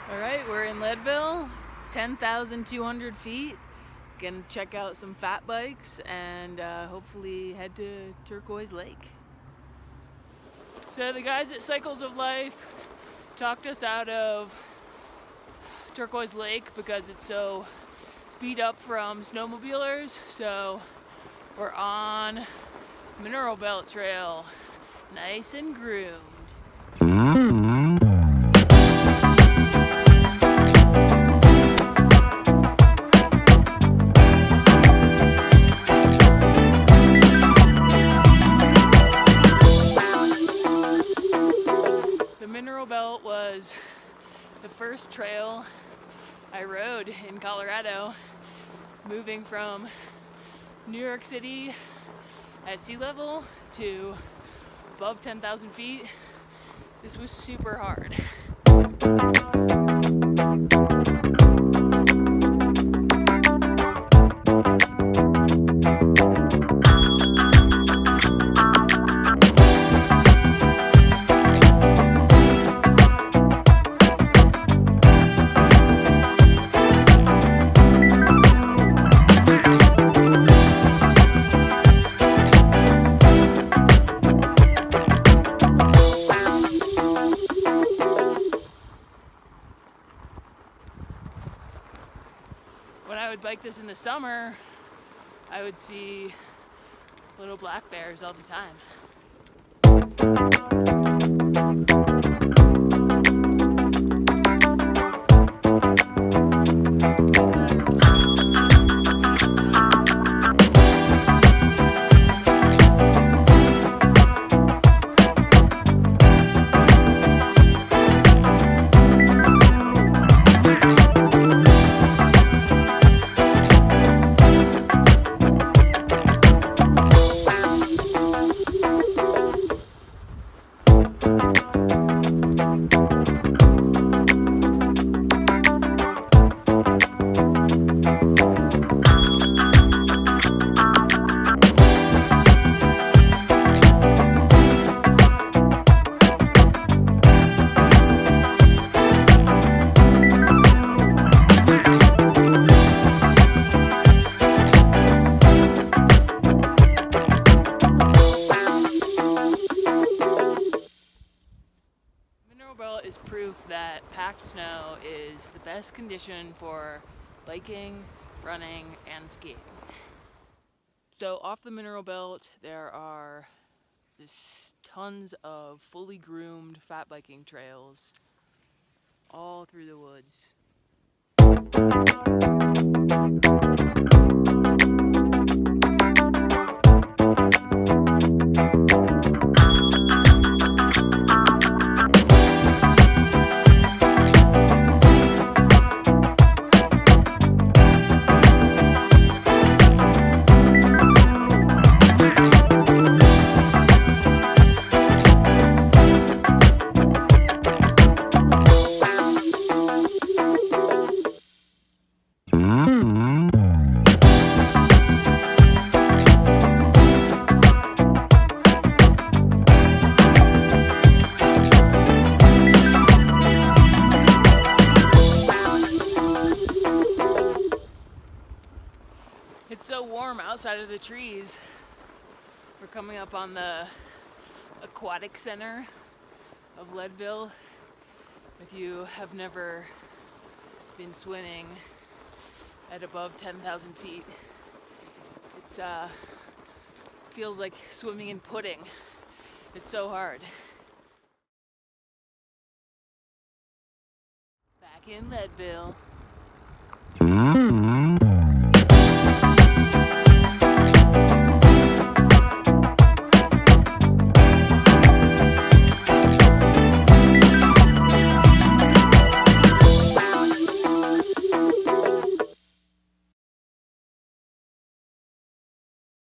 All right, we're in Leadville, 10,200 feet. Gonna check out some fat bikes and hopefully head to Turquoise Lake. So the guys at Cycles of Life talked us out of Turquoise Lake because it's so beat up from snowmobilers. So we're on Mineral Belt Trail, nice and groomed. Mineral Belt was the first trail I rode in Colorado, moving from New York City at sea level to above 10,000 feet. This was super hard. When I would bike this in the summer, I would see little black bears all the time. Is proof that packed snow is the best condition for biking, running, and skiing. So off the Mineral Belt, there are tons of fully groomed fat biking trails all through the woods. It's so warm outside of the trees. We're coming up on the Aquatic Center of Leadville. If you have never been swimming at above 10,000 feet, it's feels like swimming in pudding. It's so hard. Back in Leadville.